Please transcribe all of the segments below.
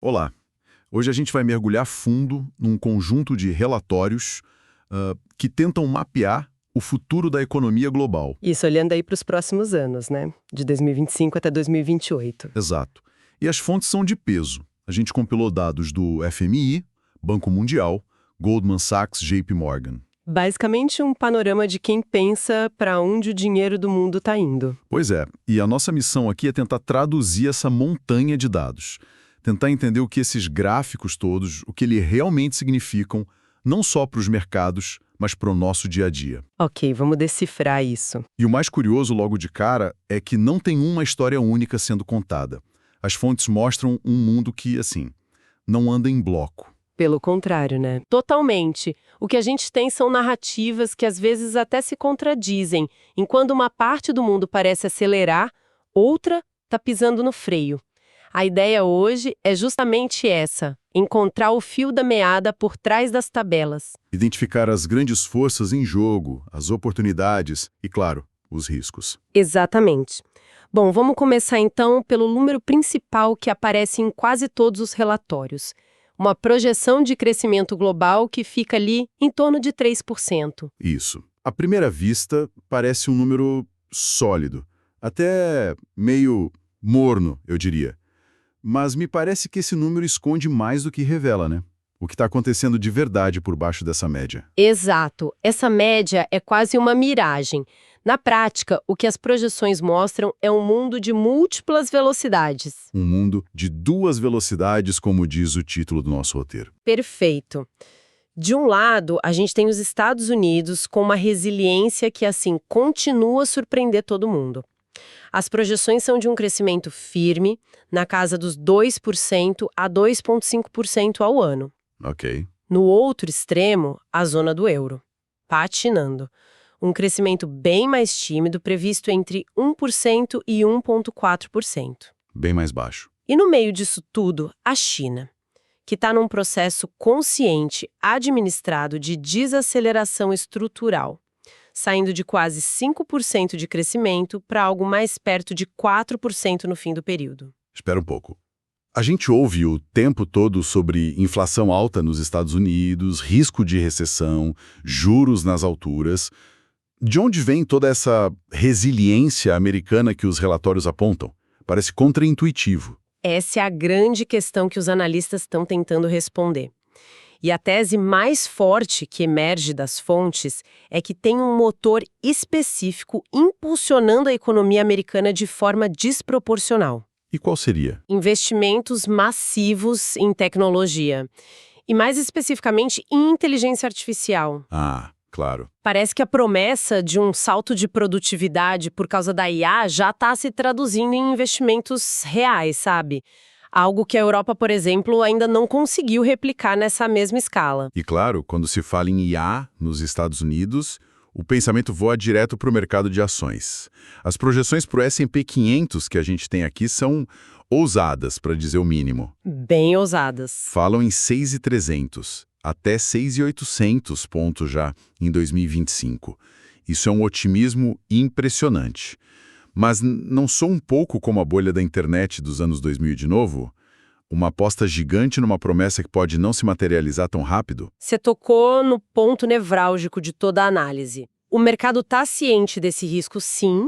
Olá, hoje a gente vai mergulhar fundo num conjunto de relatórios que tentam mapear o futuro da economia global. Isso olhando aí para os próximos anos, né? De 2025 até 2028. Exato. E as fontes são de peso. A gente compilou dados do FMI, Banco Mundial, Goldman Sachs, JP Morgan. Basicamente um panorama de quem pensa para onde o dinheiro do mundo está indo. Pois é, e a nossa missão aqui é tentar traduzir essa montanha de dados. Tentar entender o que esses gráficos todos, o que eles realmente significam, não só para os mercados, mas para o nosso dia a dia. Ok, vamos decifrar isso. E o mais curioso logo de cara é que não tem uma história única sendo contada. As fontes mostram um mundo que, assim, não anda em bloco. Pelo contrário, né? Totalmente. O que a gente tem são narrativas que às vezes até se contradizem. Enquanto uma parte do mundo parece acelerar, outra está pisando no freio. A ideia hoje é justamente essa: encontrar o fio da meada por trás das tabelas. Identificar as grandes forças em jogo, as oportunidades e, claro, os riscos. Exatamente. Bom, vamos começar então pelo número principal que aparece em quase todos os relatórios. Uma projeção de crescimento global que fica ali em torno de 3%. Isso. À primeira vista, parece um número sólido, até meio morno, eu diria. Mas me parece que esse número esconde mais do que revela, né? O que está acontecendo de verdade por baixo dessa média. Exato. Essa média é quase uma miragem. Na prática, o que as projeções mostram é um mundo de múltiplas velocidades. Um mundo de duas velocidades, como diz o título do nosso roteiro. Perfeito. De um lado, a gente tem os Estados Unidos com uma resiliência que, assim, continua a surpreender todo mundo. As projeções são de um crescimento firme, na casa dos 2% a 2,5% ao ano. Ok. No outro extremo, a zona do euro, patinando. Um crescimento bem mais tímido, previsto entre 1% e 1,4%. Bem mais baixo. E no meio disso tudo, a China, que está num processo consciente, administrado de desaceleração estrutural, saindo de quase 5% de crescimento para algo mais perto de 4% no fim do período. Espera um pouco. A gente ouve o tempo todo sobre inflação alta nos Estados Unidos, risco de recessão, juros nas alturas. De onde vem toda essa resiliência americana que os relatórios apontam? Parece contraintuitivo. Essa é a grande questão que os analistas estão tentando responder. E a tese mais forte que emerge das fontes é que tem um motor específico impulsionando a economia americana de forma desproporcional. E qual seria? Investimentos massivos em tecnologia. E mais especificamente em inteligência artificial. Ah, claro. Parece que a promessa de um salto de produtividade por causa da IA já está se traduzindo em investimentos reais, sabe? Algo que a Europa, por exemplo, ainda não conseguiu replicar nessa mesma escala. E claro, quando se fala em IA nos Estados Unidos, o pensamento voa direto para o mercado de ações. As projeções para o S&P 500 que a gente tem aqui são ousadas, para dizer o mínimo. Bem ousadas. Falam em 6.300, até 6.800 pontos já em 2025. Isso é um otimismo impressionante. Mas não sou um pouco como a bolha da internet dos anos 2000 de novo? Uma aposta gigante numa promessa que pode não se materializar tão rápido? Você tocou no ponto nevrálgico de toda a análise. O mercado está ciente desse risco, sim,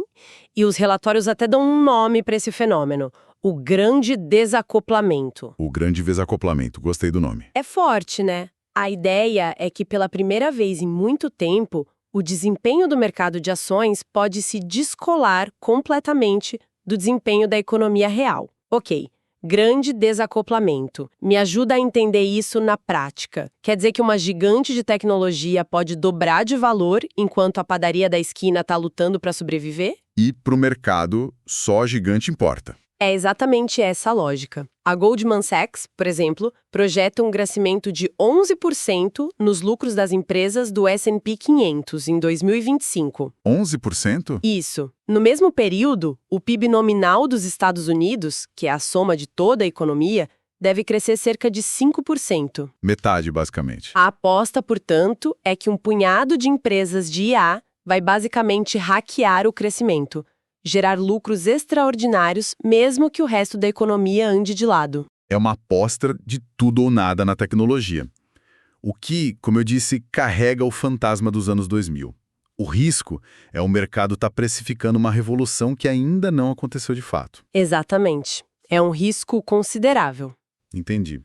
e os relatórios até dão um nome para esse fenômeno: o grande desacoplamento. O grande desacoplamento, gostei do nome. É forte, né? A ideia é que pela primeira vez em muito tempo, o desempenho do mercado de ações pode se descolar completamente do desempenho da economia real. Ok, grande desacoplamento. Me ajuda a entender isso na prática. Quer dizer que uma gigante de tecnologia pode dobrar de valor enquanto a padaria da esquina está lutando para sobreviver? E para o mercado, só gigante importa. É exatamente essa a lógica. A Goldman Sachs, por exemplo, projeta um crescimento de 11% nos lucros das empresas do S&P 500 em 2025. 11%? Isso. No mesmo período, o PIB nominal dos Estados Unidos, que é a soma de toda a economia, deve crescer cerca de 5%. Metade, basicamente. A aposta, portanto, é que um punhado de empresas de IA vai basicamente hackear o crescimento, gerar lucros extraordinários, mesmo que o resto da economia ande de lado. é uma aposta de tudo ou nada na tecnologia. O que, como eu disse, carrega o fantasma dos anos 2000. O risco é o mercado estar precificando uma revolução que ainda não aconteceu de fato. Exatamente. É um risco considerável. Entendi.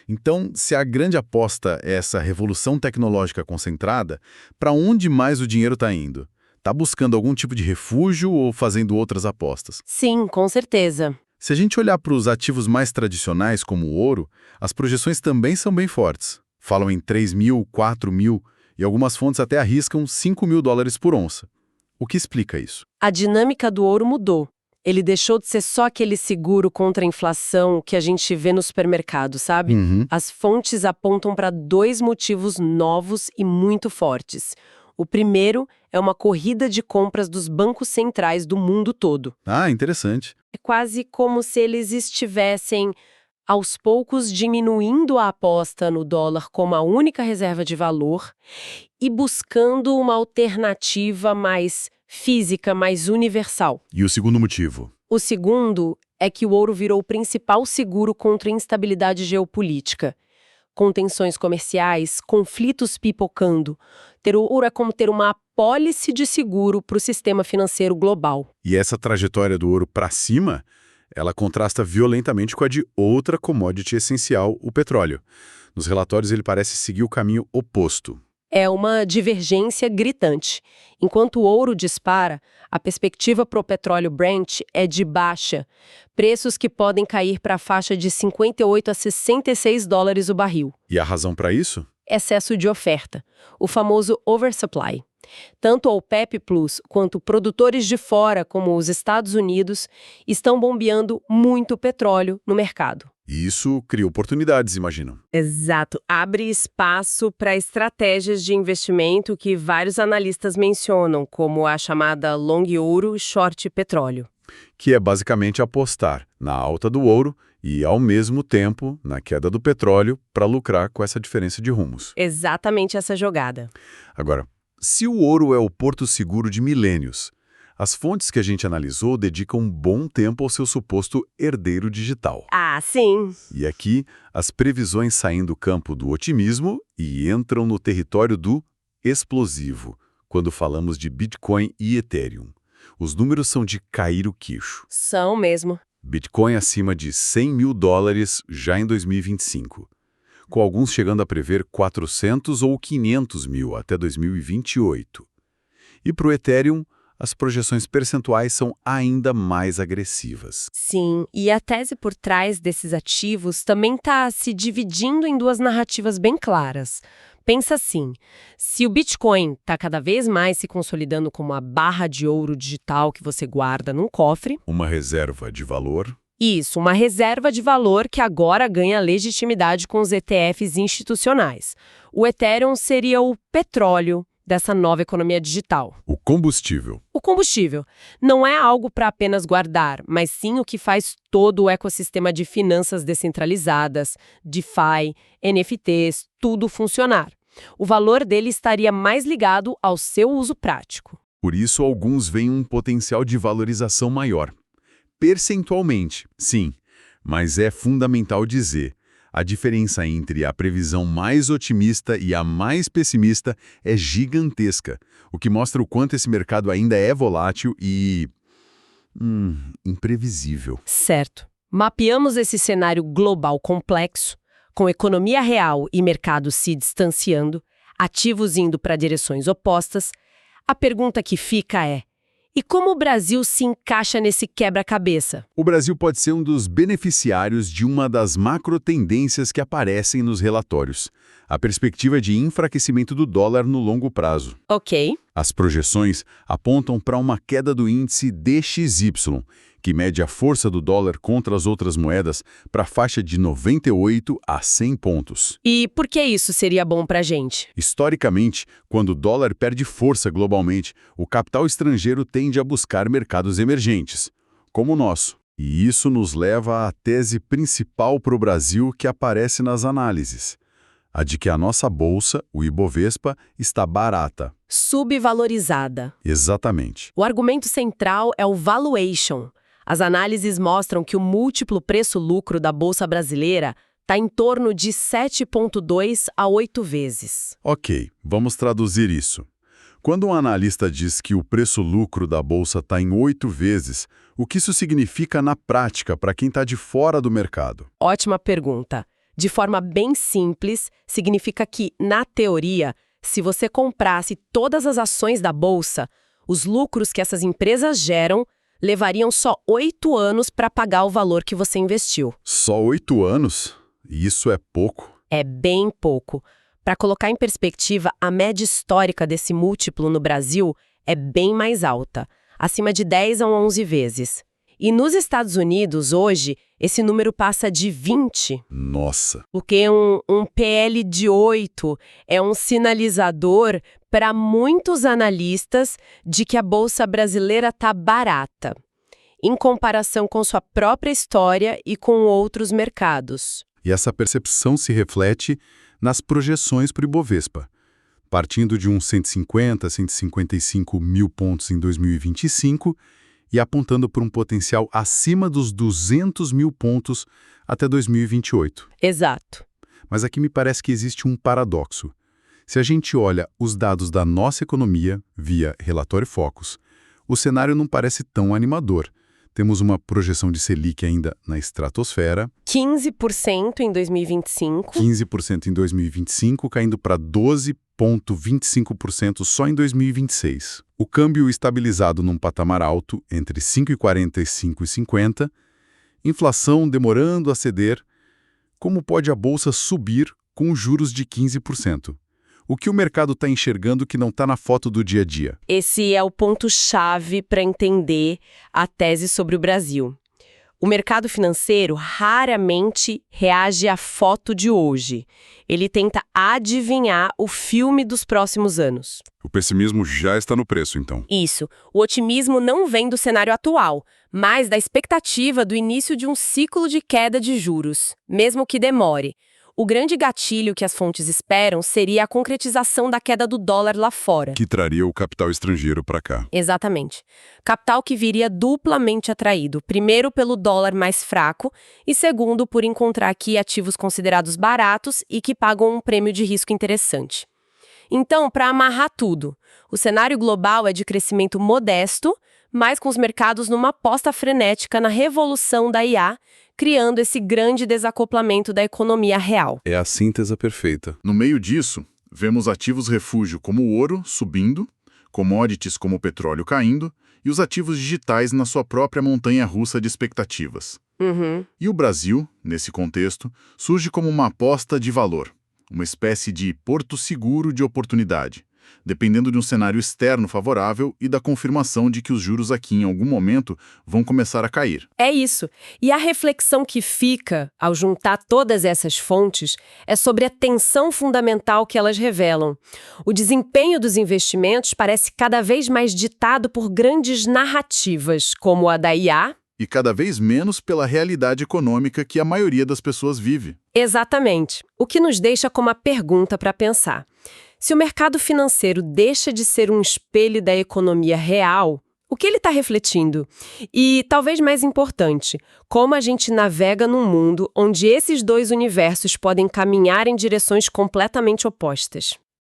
Então, se a grande aposta é essa revolução tecnológica concentrada, para onde mais o dinheiro está indo? Está buscando algum tipo de refúgio ou fazendo outras apostas? Sim, com certeza. Se a gente olhar para os ativos mais tradicionais, como o ouro, as projeções também são bem fortes. Falam em 3 mil, 4 mil e algumas fontes até arriscam 5 mil dólares por onça. O que explica isso? A dinâmica do ouro mudou. Ele deixou de ser só aquele seguro contra a inflação que a gente vê no supermercado, sabe? As fontes apontam para dois motivos novos e muito fortes. O primeiro é uma corrida de compras dos bancos centrais do mundo todo. Ah, interessante. É quase como se eles estivessem, aos poucos, diminuindo a aposta no dólar como a única reserva de valor e buscando uma alternativa mais física, mais universal. E o segundo motivo? O segundo é que o ouro virou o principal seguro contra a instabilidade geopolítica. Com tensões comerciais, conflitos pipocando. Ter ouro é como ter uma apólice de seguro para o sistema financeiro global. E essa trajetória do ouro para cima, ela contrasta violentamente com a de outra commodity essencial, o petróleo. Nos relatórios ele parece seguir o caminho oposto. É uma divergência gritante. Enquanto o ouro dispara, a perspectiva para o petróleo Brent é de baixa. Preços que podem cair para a faixa de 58 a 66 dólares o barril. E a razão para isso? Excesso de oferta, o famoso oversupply. Tanto a OPEP Plus quanto produtores de fora, como os Estados Unidos, estão bombeando muito petróleo no mercado. E isso cria oportunidades, imagino. Exato. Abre espaço para estratégias de investimento que vários analistas mencionam, como a chamada long ouro e short petróleo. Que é basicamente apostar na alta do ouro e, ao mesmo tempo, na queda do petróleo para lucrar com essa diferença de rumos. Exatamente essa jogada. Agora, se o ouro é o porto seguro de milênios, as fontes que a gente analisou dedicam um bom tempo ao seu suposto herdeiro digital. Ah, sim. E aqui, as previsões saem do campo do otimismo e entram no território do explosivo, quando falamos de Bitcoin e Ethereum. Os números são de cair o queixo. São mesmo. Bitcoin acima de 100 mil dólares já em 2025, com alguns chegando a prever 400 ou 500 mil até 2028. E para o Ethereum, as projeções percentuais são ainda mais agressivas. Sim, e a tese por trás desses ativos também está se dividindo em duas narrativas bem claras. Pensa assim, se o Bitcoin está cada vez mais se consolidando como a barra de ouro digital que você guarda num cofre... Uma reserva de valor. Isso, uma reserva de valor que agora ganha legitimidade com os ETFs institucionais. O Ethereum seria o petróleo dessa nova economia digital. O combustível. O combustível não é algo para apenas guardar, mas sim o que faz todo o ecossistema de finanças descentralizadas, DeFi, NFTs, tudo funcionar. O valor dele estaria mais ligado ao seu uso prático. Por isso, alguns veem um potencial de valorização maior. Percentualmente, sim, mas é fundamental dizer, a diferença entre a previsão mais otimista e a mais pessimista é gigantesca, o que mostra o quanto esse mercado ainda é volátil e... imprevisível. Certo. Mapeamos esse cenário global complexo, com economia real e mercado se distanciando, ativos indo para direções opostas. A pergunta que fica é: e como o Brasil se encaixa nesse quebra-cabeça? O Brasil pode ser um dos beneficiários de uma das macro-tendências que aparecem nos relatórios, a perspectiva de enfraquecimento do dólar no longo prazo. Ok. As projeções apontam para uma queda do índice DXY, que mede a força do dólar contra as outras moedas para a faixa de 98 a 100 pontos. E por que isso seria bom para a gente? Historicamente, quando o dólar perde força globalmente, o capital estrangeiro tende a buscar mercados emergentes, como o nosso. E isso nos leva à tese principal para o Brasil que aparece nas análises, a de que a nossa bolsa, o Ibovespa, está barata. Subvalorizada. Exatamente. O argumento central é o valuation. As análises mostram que o múltiplo preço-lucro da Bolsa Brasileira está em torno de 7,2 a 8 vezes. Ok, vamos traduzir isso. Quando um analista diz que o preço-lucro da Bolsa está em 8 vezes, o que isso significa na prática para quem está de fora do mercado? Ótima pergunta. De forma bem simples, significa que, na teoria, se você comprasse todas as ações da Bolsa, os lucros que essas empresas geram levariam só 8 anos para pagar o valor que você investiu. Só 8 anos? Isso é pouco? É bem pouco. Para colocar em perspectiva, a média histórica desse múltiplo no Brasil é bem mais alta, acima de 10 a 11 vezes. E nos Estados Unidos, hoje, esse número passa de 20. Nossa! Porque um PL de 8 é um sinalizador para muitos analistas de que a Bolsa Brasileira está barata, em comparação com sua própria história e com outros mercados. E essa percepção se reflete nas projeções para o Ibovespa. Partindo de uns 150, 155 mil pontos em 2025 e apontando para um potencial acima dos 200 mil pontos até 2028. Exato. Mas aqui me parece que existe um paradoxo. Se a gente olha os dados da nossa economia via relatório Focus, o cenário não parece tão animador. Temos uma projeção de Selic ainda na estratosfera. 15% em 2025. 15% em 2025, caindo para 12,25% só em 2026. O câmbio estabilizado num patamar alto, entre 5,40 e 5,50. Inflação demorando a ceder. Como pode a Bolsa subir com juros de 15%? O que o mercado está enxergando que não está na foto do dia a dia? Esse é o ponto-chave para entender a tese sobre o Brasil. O mercado financeiro raramente reage à foto de hoje. Ele tenta adivinhar o filme dos próximos anos. O pessimismo já está no preço, então. Isso. O otimismo não vem do cenário atual, mas da expectativa do início de um ciclo de queda de juros, mesmo que demore. O grande gatilho que as fontes esperam seria a concretização da queda do dólar lá fora. Que traria o capital estrangeiro para cá. Exatamente. Capital que viria duplamente atraído, primeiro pelo dólar mais fraco e segundo por encontrar aqui ativos considerados baratos e que pagam um prêmio de risco interessante. Então, para amarrar tudo, o cenário global é de crescimento modesto, mas com os mercados numa aposta frenética na revolução da IA, criando esse grande desacoplamento da economia real. É a síntese perfeita. No meio disso, vemos ativos refúgio como o ouro subindo, commodities como o petróleo caindo e os ativos digitais na sua própria montanha-russa de expectativas. E o Brasil, nesse contexto, surge como uma aposta de valor, uma espécie de porto seguro de oportunidade, dependendo de um cenário externo favorável e da confirmação de que os juros aqui em algum momento vão começar a cair. É isso. E a reflexão que fica, ao juntar todas essas fontes, é sobre a tensão fundamental que elas revelam. O desempenho dos investimentos parece cada vez mais ditado por grandes narrativas, como a da IA, E cada vez menos pela realidade econômica que a maioria das pessoas vive. Exatamente. O que nos deixa com uma pergunta para pensar. Se o mercado financeiro deixa de ser um espelho da economia real, o que ele está refletindo? E, talvez mais importante, como a gente navega num mundo onde esses dois universos podem caminhar em direções completamente opostas?